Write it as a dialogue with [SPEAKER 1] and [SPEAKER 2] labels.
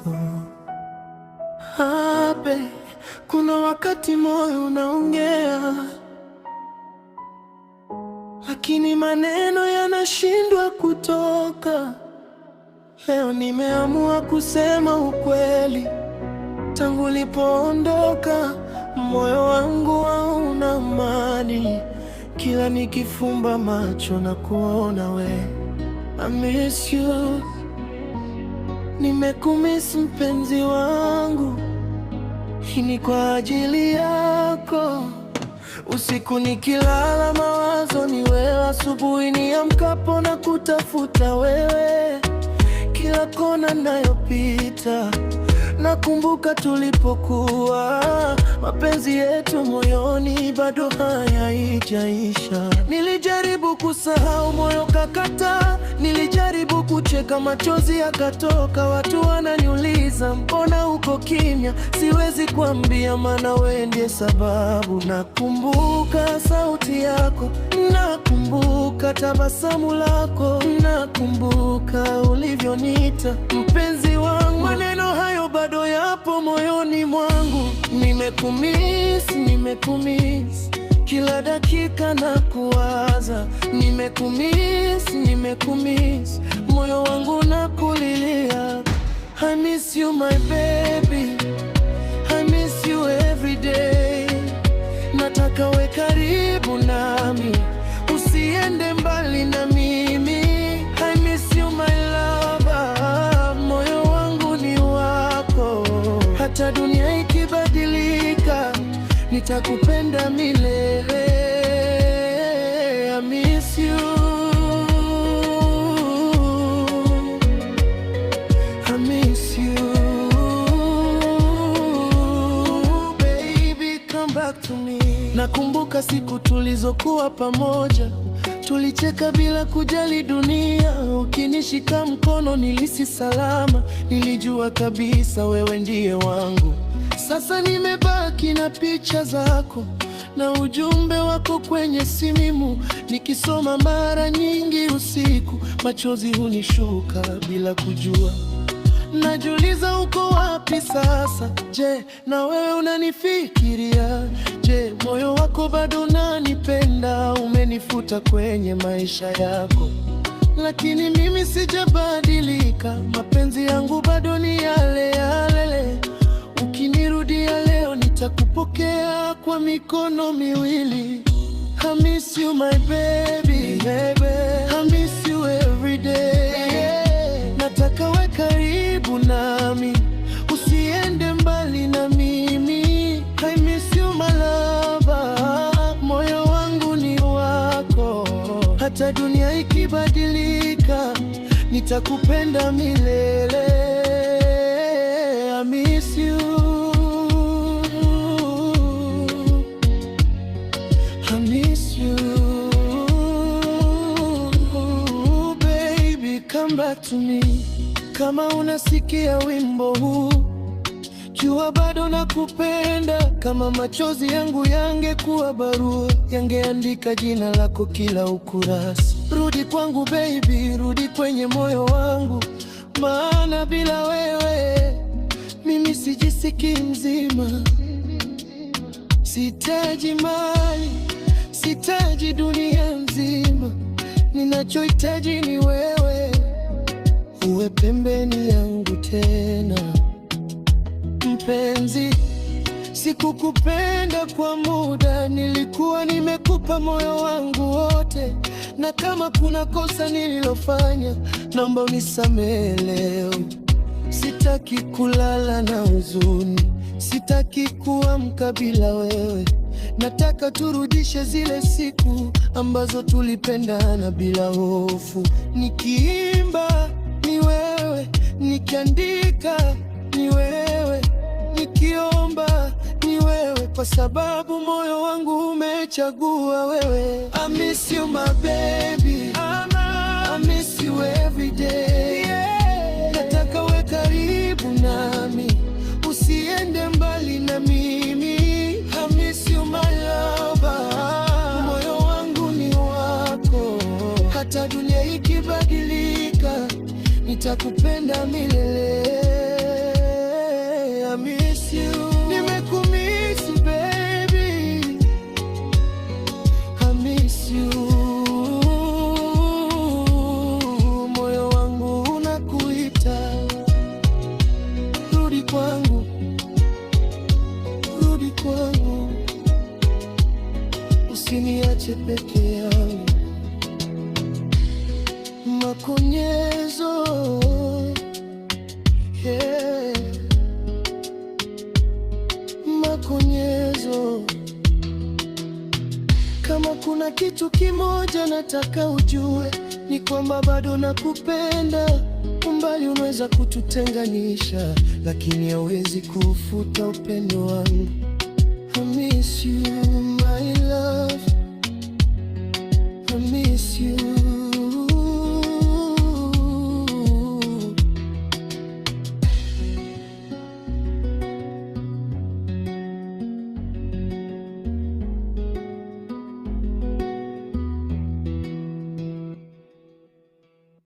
[SPEAKER 1] mawazo. Babe, kuna wakati moyo unaongea, lakini maneno yanashindwa kutoka. Leo nimeamua kusema ukweli. Tangu ulipoondoka, moyo wangu hauna amani. Kila nikifumba macho na kuona we, I miss you. Nimekumiss mpenzi wangu, hii ni kwa ajili yako. Usiku nikilala mawazo ni wewe, asubuhi niamkapo na kutafuta wewe. Kila kona nayopita nakumbuka tulipokuwa, mapenzi yetu moyoni bado hayaijaisha. Nilijaribu kusahau, moyo kakata. Nilijaribu kucheka, machozi yakatoka. Watu wananiuliza mbona uko kimya, siwezi kuambia maana wewe ndiye sababu. Nakumbuka sauti yako, nakumbuka tabasamu lako, nakumbuka ulivyoniita mpenzi wangu. Maneno hayo bado yapo moyoni mwangu. Nimekumiss, nimekumiss, kila dakika na kuwaza. Nimekumiss, nimekumiss, moyo wangu nakulilia. I miss you my baby, I miss you every day. Nataka we karibu nami, usiende mbali na mimi. I miss you my lover, moyo wangu ni wako. Hata dunia ikibadilika, nitakupenda milele. I miss you, I miss you. Baby, come back to me. Nakumbuka siku tulizokuwa pamoja, tulicheka bila kujali dunia. Ukinishika mkono nilihisi salama, nilijua kabisa wewe ndiye wangu. Sasa nimebaki na picha zako na ujumbe wako kwenye simu, nikisoma mara nyingi usiku, machozi hunishuka bila kujua. Najiuliza uko wapi sasa? Je, na wewe unanifikiria? Je, moyo wako bado unanipenda? Umenifuta kwenye maisha yako, lakini mimi sijabadilika. Mapenzi yangu bado ni yale yale. Ukinirudia leo nitakupokea kwa mikono miwili. I miss you my baby, I miss you every day. Nataka we karibu nami, usiende mbali na mimi. I miss you my lover, moyo wangu ni wako. Hata dunia ikibadilika, nitakupenda milele. I miss you, I miss you. Baby, come back to me. Kama unasikia wimbo huu, jua bado nakupenda. Kama machozi yangu yangekuwa barua, yangeandika jina lako kila ukurasa. Rudi kwangu baby, rudi kwenye moyo wangu, maana bila wewe mimi sijisikii mzima. Sihitaji mali, sihitaji dunia nzima, ninachohitaji ni wewe, uwe pembeni yangu tena. Mpenzi, sikukupenda kwa muda, nilikuwa nimekupa moyo wangu wote. Na kama kuna kosa nililofanya, naomba unisamehe leo. Sitaki kulala na huzuni, sitaki kuamka bila wewe. Nataka turudishe zile siku ambazo tulipendana bila hofu. Nikiimba ni wewe, nikiandika ni wewe, nikiomba ni wewe, kwa sababu moyo wangu umechagua wewe. I miss you my baby, I miss you every day. Nataka we karibu nami, usiende mbali na mimi. I miss you my lover, moyo wangu ni wako. Hata dunia ikibadilika, nitakupenda milele. usiniache peke yangu. Makonyezo, yeah. Makonyezo, kama kuna kitu kimoja nataka ujue, ni kwamba bado nakupenda. Umbali unaweza kututenganisha, lakini hauwezi kufuta upendo wangu. I miss you.